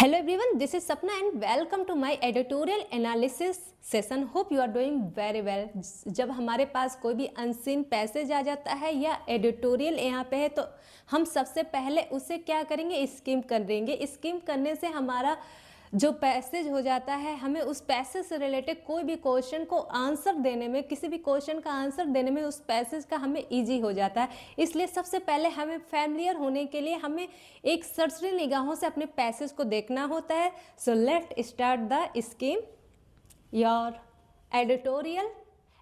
Hello everyone, this is Sapna and welcome to my editorial analysis session. Hope you are doing very well. जब हमारे पास कोई भी unseen passage आ जाता है या एडिटोरियल यहाँ पे है तो हम सबसे पहले उसे क्या करेंगे, स्किम करेंगे। स्किम करने से हमारा जो पैसेज हो जाता है, हमें उस पैसेज से रिलेटेड कोई भी क्वेश्चन को आंसर देने में, किसी भी क्वेश्चन का आंसर देने में उस पैसेज का हमें इजी हो जाता है। इसलिए सबसे पहले हमें फैमिलियर होने के लिए हमें एक सरसरी निगाहों से अपने पैसेज को देखना होता है। So let start the scheme. Your editorial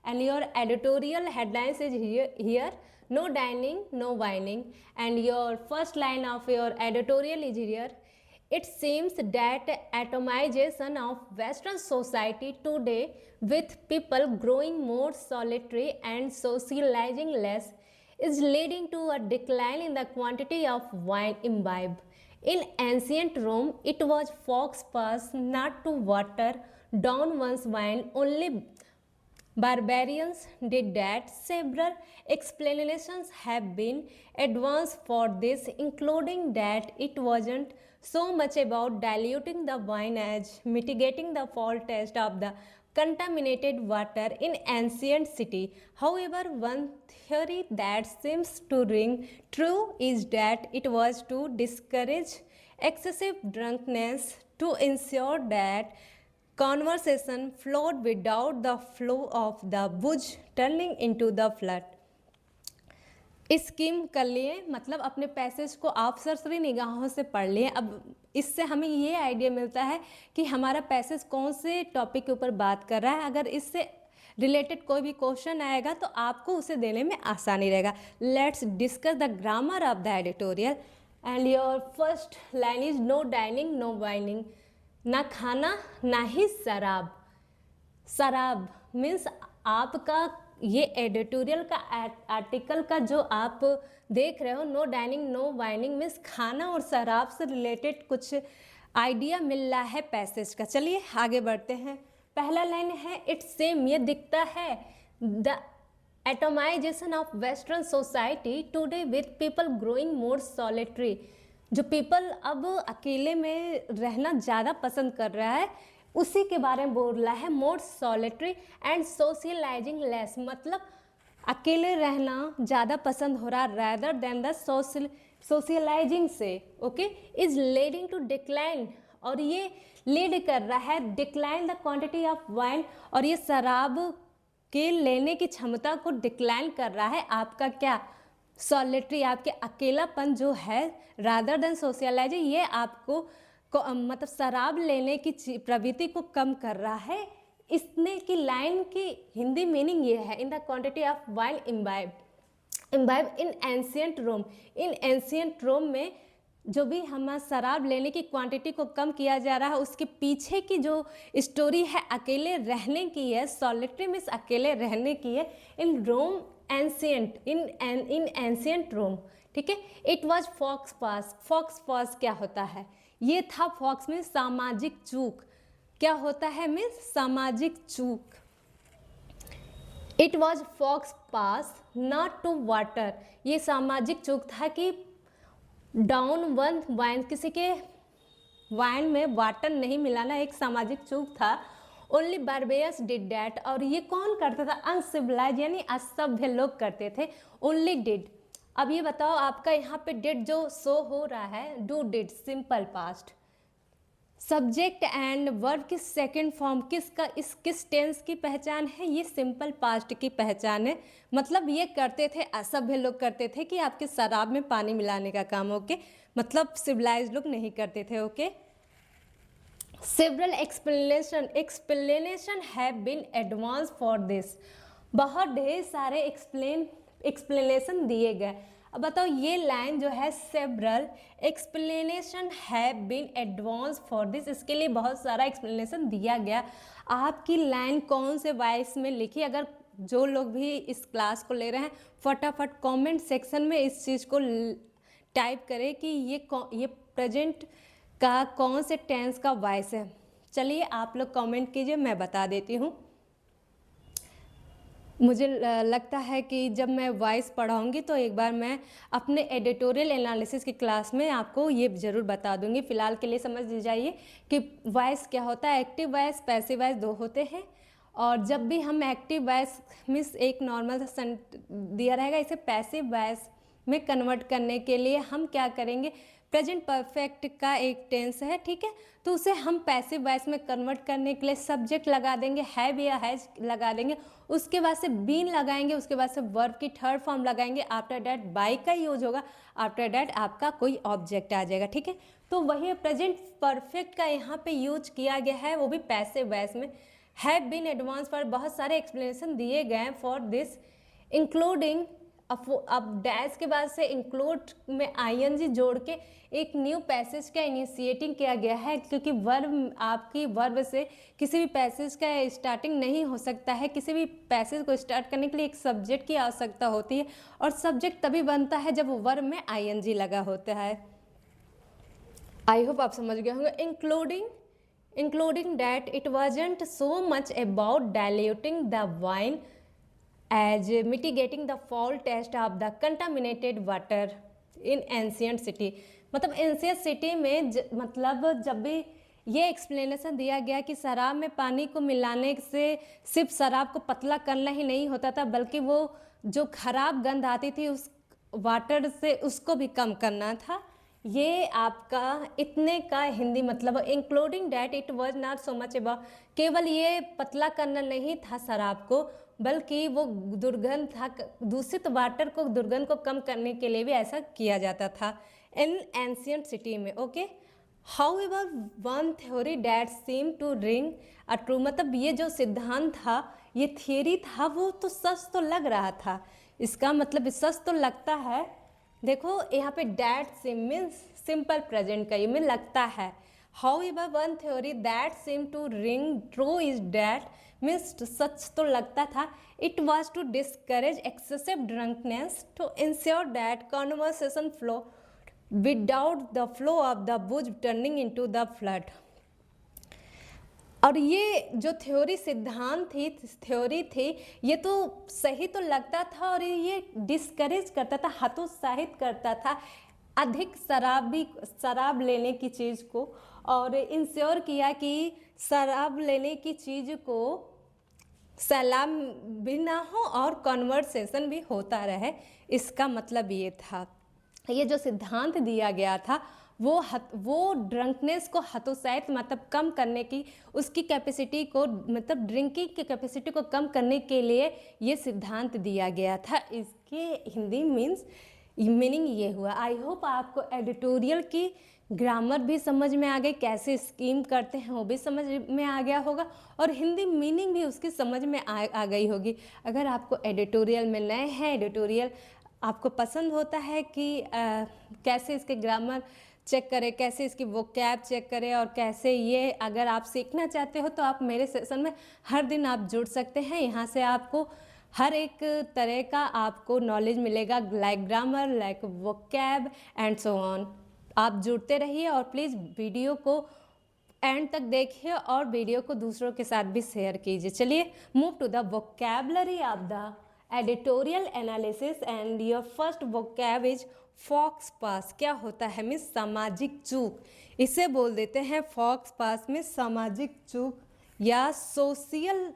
and your editorial headlines is here. No dining, no whining. And your first line of your editorial is here. It seems that atomization of Western society today, with people growing more solitary and socializing less, is leading to a decline in the quantity of wine imbibed. In ancient Rome, it was fox pass not to water down one's wine. Only barbarians did that. Several explanations have been advanced for this, including that it wasn't so much about diluting the wine as mitigating the foul taste of the contaminated water in ancient city. However, one theory that seems to ring true is that it was to discourage excessive drunkenness, to ensure that conversation flowed without the flow of the booze turning into the flood. Scheme कर लिए, मतलब अपने passage को आप सरसरी निगाहों से पढ़ लिए। अब इससे हमें ये आइडिया मिलता है कि हमारा पैसेज कौन से टॉपिक के ऊपर बात कर रहा है। अगर इससे रिलेटेड कोई भी क्वेश्चन आएगा तो आपको उसे देने में आसानी रहेगा। Let's discuss the grammar of the editorial and your first line is no dining no wining. ना खाना ना ही शराब। शराब मीन्स आपका ये एडिटोरियल का आर्टिकल का जो आप देख रहे हो, no dining no wining means खाना और शराब से रिलेटेड कुछ आइडिया मिल रहा है पैसेज का। चलिए आगे बढ़ते हैं। पहला लाइन है इट सेम, ये दिखता है the atomisation of western society today with people growing more solitary. जो पीपल अब अकेले में रहना ज़्यादा पसंद कर रहा है उसी के बारे में बोल रहा है। मोर सॉलिटरी एंड सोशलाइजिंग लेस, मतलब अकेले रहना ज़्यादा पसंद हो रहा रैदर देन द सोशलाइजिंग से। Okay, is leading to decline, और ये लीड कर रहा है decline the quantity of wine, और ये शराब के लेने की क्षमता को डिक्लाइन कर रहा है। आपका क्या सॉलिटरी, आपके अकेलापन जो है रादर देन सोशलाइजिंग, ये आपको मतलब शराब लेने की प्रवृत्ति को कम कर रहा है। इसने की लाइन की हिंदी मीनिंग ये है in the quantity of wine imbibe in ancient Rome. In ancient Rome में जो भी हमारा शराब लेने की क्वांटिटी को कम किया जा रहा है, उसके पीछे की जो स्टोरी है अकेले रहने की है। सॉलिटरी मीन्स अकेले रहने की है। इन रोम एंशियंट, इन एंशियंट रोम, ठीक है। It was faux pas. Faux pas क्या होता है? ये था फॉक्स में सामाजिक चूक। क्या होता है मीन्स सामाजिक चूक। It was faux pas not to water. ये सामाजिक चूक था कि डाउन वन वाइन, किसी के वाइन में वाटर नहीं मिलाना एक सामाजिक चूक था। ओनली बारबेयर्स डिड डैट, और ये कौन करता था? अनसिविलाइज यानी असभ्य लोग करते थे। Only did. अब ये बताओ आपका यहाँ पे डिड जो शो हो रहा है, do did simple past. Subject and verb की सेकंड फॉर्म किसका, किस टेंस की पहचान है? ये सिंपल पास्ट की पहचान है। मतलब ये करते थे, असभ्य लोग करते थे कि आपके शराब में पानी मिलाने का काम। ओके, मतलब सिविलाइज लोग नहीं करते थे। Okay, several explanation have been advance for this. बहुत ढेर सारे एक्सप्लेनेशन दिए गए। अब बताओ ये लाइन जो है several explanation have been advance for this, इसके लिए बहुत सारा एक्सप्लेनेशन दिया गया। आपकी लाइन कौन से वॉइस में लिखी? अगर जो लोग भी इस क्लास को ले रहे हैं फटाफट कमेंट सेक्शन में इस चीज़ को टाइप करें कि ये प्रेजेंट का कौन से टेंस का वॉइस है। चलिए आप लोग कमेंट कीजिए, मैं बता देती हूँ। मुझे लगता है कि जब मैं वॉइस पढ़ाऊँगी तो एक बार मैं अपने एडिटोरियल एनालिसिस की क्लास में आपको ये ज़रूर बता दूँगी। फ़िलहाल के लिए समझ जाइए कि वॉइस क्या होता है। एक्टिव वॉइस, पैसिव वॉइस 2 होते हैं। और जब भी हम एक्टिव वॉइस मीन्स एक नॉर्मल सा दिया रहेगा, इसे पैसिव वॉइस में कन्वर्ट करने के लिए हम क्या करेंगे, प्रेजेंट परफेक्ट का एक टेंस है, ठीक है, तो उसे हम पैसिव वॉइस में कन्वर्ट करने के लिए सब्जेक्ट लगा देंगे, हैव या हैज लगा देंगे, उसके बाद से बीन लगाएंगे, उसके बाद से वर्ब की थर्ड फॉर्म लगाएंगे, आफ्टर डैट बाई का यूज होगा, आफ्टर डैट आपका कोई ऑब्जेक्ट आ जाएगा, ठीक है। तो वही प्रेजेंट परफेक्ट का यहाँ पे यूज किया गया है, वो भी पैसिव वॉइस में। हैव बीन एडवांस पर बहुत सारे एक्सप्लेनेशन दिए गए हैं फॉर दिस, इंक्लूडिंग अब डैश के बाद से इंक्लूड में आईएनजी जोड़ के एक न्यू पैसेज का इनिशिएटिंग किया गया है, क्योंकि वर्ब आपकी वर्ब से किसी भी पैसेज का स्टार्टिंग नहीं हो सकता है। किसी भी पैसेज को स्टार्ट करने के लिए एक सब्जेक्ट की आवश्यकता होती है, और सब्जेक्ट तभी बनता है जब वर्ब में आईएनजी लगा होता है। आई होप आप समझ गए होंगे। Including that it wasn't so much about diluting the wine as mitigating the fall test of the contaminated water in ancient city। मतलब एंशियंट सिटी में मतलब जब भी ये एक्सप्लेनेशन दिया गया कि शराब में पानी को मिलाने से सिर्फ शराब को पतला करना ही नहीं होता था, बल्कि वो जो खराब गंध आती थी उस वाटर से उसको भी कम करना था। ये आपका इतने का हिंदी मतलब including that it was not so much about, केवल ये पतला करना नहीं था शराब को, बल्कि वो दुर्गंध था, दूषित वाटर को दुर्गंध को कम करने के लिए भी ऐसा किया जाता था इन एंशियंट सिटी में। Okay, however one theory that seem to ring a true, मतलब ये जो सिद्धांत था, ये थियरी था, वो तो सच तो लग रहा था, इसका मतलब सच तो लगता है। देखो यहाँ पे that seem means simple present का ये में लगता है। However one theory that seem to ring true is that means सच तो लगता था, it was to discourage excessive drunkenness to ensure that conversation flow without the flow of the booze turning into the flood. और ये जो theory थी, ये तो सही तो लगता था, और ये डिस्करेज करता था, हतोत्साहित करता था अधिक शराब लेने की चीज़ को, और इंश्योर किया कि शराब लेने की चीज़ को सलाम भी ना हो और कन्वर्सेशन भी होता रहे। इसका मतलब ये था, ये जो सिद्धांत दिया गया था वो ड्रंकनेस को हतोत्साहित मतलब कम करने की, उसकी कैपेसिटी को मतलब ड्रिंकिंग की कैपेसिटी को कम करने के लिए ये सिद्धांत दिया गया था। इसके हिंदी मीनिंग ये हुआ। आई होप आपको एडिटोरियल की ग्रामर भी समझ में आ गई, कैसे स्कीम करते हैं वो भी समझ में आ गया होगा, और हिंदी मीनिंग भी उसकी समझ में आ गई होगी। अगर आपको एडिटोरियल में नए हैं, एडिटोरियल आपको पसंद होता है कि कैसे इसके ग्रामर चेक करें, कैसे इसकी वोकैब चेक करें, और कैसे ये अगर आप सीखना चाहते हो तो आप मेरे सेशन में हर दिन आप जुड़ सकते हैं। यहाँ से आपको हर एक तरह का आपको नॉलेज मिलेगा, like grammar, like vocab and so on. आप जुड़ते रहिए, और प्लीज़ वीडियो को एंड तक देखिए, और वीडियो को दूसरों के साथ भी शेयर कीजिए। चलिए move to the vocabulary of the editorial analysis, and your first vocab is faux pas. क्या होता है मीन्स सामाजिक चूक, इसे बोल देते हैं फॉक्स पास में सामाजिक चूक, या सोशल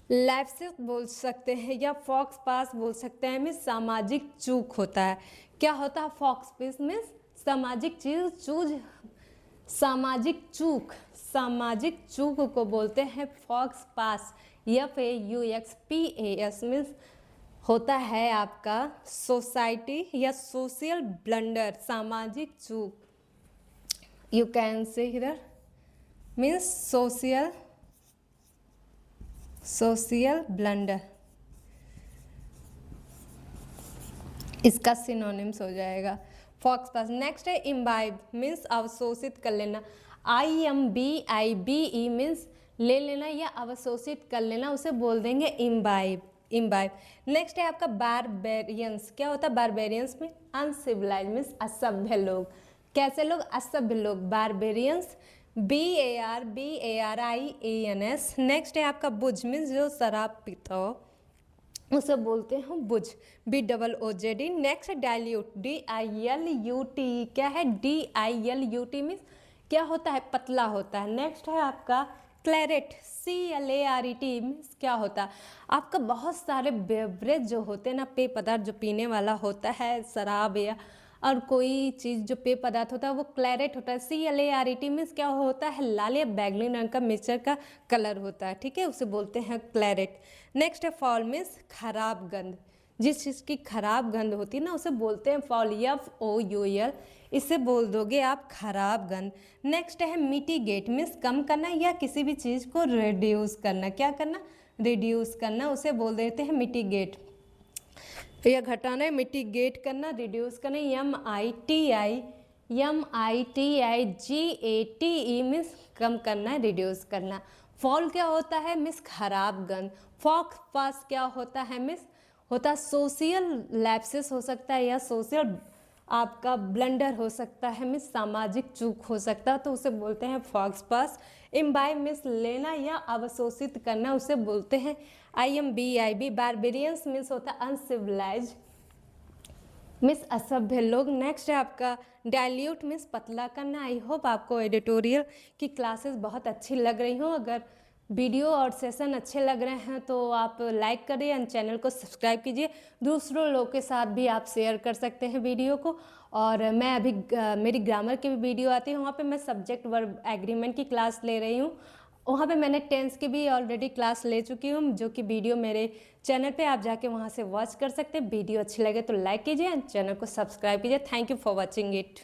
लैप्सेस बोल सकते हैं, या फॉक्स पास बोल सकते हैं मीन्स सामाजिक चूक होता है। क्या होता है फॉक्स पास मीन्स सामाजिक सामाजिक चूक को बोलते हैं फॉक्स पास। FAUXPAS मीन्स होता है आपका सोसाइटी या सोशल ब्लंडर, सामाजिक चूक। You can say here means social blunder, इसका सिनोनिम्स हो जाएगा फॉक्स पास। नेक्स्ट है इम्बाइब मीन्स अवशोषित कर लेना, IMBIBE मीन्स ले लेना या अवशोषित कर लेना, उसे बोल देंगे इम्बाइब। नेक्स्ट है आपका बारबेरियंस। क्या होता है बारबेरियंस में? अनसिविलाइज मीन्स असभ्य लोग। कैसे लोग? असभ्य लोग, बारबेरियंस। BARBARIANS। नेक्स्ट है आपका बुज मीन्स जो शराब पीता हो, उसे बोलते हैं बुझ, BOOZD। नेक्स्ट डाइल्यूट, DILUT, क्या है DILUT मीन्स क्या होता है, पतला होता है। नेक्स्ट है आपका क्लैरेट, CLARET मीन्स क्या होता है, आपका बहुत सारे बेवरेज जो होते हैं ना, पेय पदार्थ जो पीने वाला होता है, शराब या और कोई चीज़ जो पेय पदार्थ होता है वो क्लैरेट होता है। CLARET मीन्स क्या होता है, लाल या बैगनी रंग का मिक्सचर का कलर होता है, ठीक है, उसे बोलते हैं क्लैरेट। नेक्स्ट है फॉल मीन्स खराब गंध, जिस चीज़ की खराब गंध होती है ना उसे बोलते हैं फॉल, FOUL, इसे बोल दोगे आप खराब गंध। नेक्स्ट है मिटिगेट मीन्स कम करना या किसी भी चीज़ को रिड्यूस करना, क्या करना, रिड्यूस करना, उसे बोल देते हैं मिटिगेट। या घटाना है, मिटिगेट करना, रिड्यूस करना, MITIGATE मीन्स कम करना, रिड्यूस करना। फॉल क्या होता है, मिस खराब गंध। फॉक पास क्या होता है, मिस होता सोशल लैप्सेस हो सकता है या सोशल आपका ब्लंडर हो सकता है, मिस सामाजिक चूक हो सकता है, तो उसे बोलते हैं फॉक्स पास। इम्बाइब मिस लेना या अवशोषित करना, उसे बोलते हैं IMBIB। बारबेरियंस मिस होता है अनसिविलाइज मिस असभ्य लोग। नेक्स्ट है आपका डाइल्यूट मिस पतला करना। आई होप आपको एडिटोरियल की क्लासेस बहुत अच्छी लग रही हों। अगर वीडियो और सेशन अच्छे लग रहे हैं तो आप लाइक करिए एंड चैनल को सब्सक्राइब कीजिए। दूसरों लोग के साथ भी आप शेयर कर सकते हैं वीडियो को। और मैं अभी मेरी ग्रामर की भी वीडियो आती है, वहाँ पे मैं सब्जेक्ट वर्ब एग्रीमेंट की क्लास ले रही हूँ। वहाँ पे मैंने टेंस की भी ऑलरेडी क्लास ले चुकी हूँ, जो कि वीडियो मेरे चैनल पे आप जाके वहाँ से वॉच कर सकते हैं। वीडियो अच्छी लगे तो लाइक कीजिए एंड चैनल को सब्सक्राइब कीजिए। Thank you for watching it.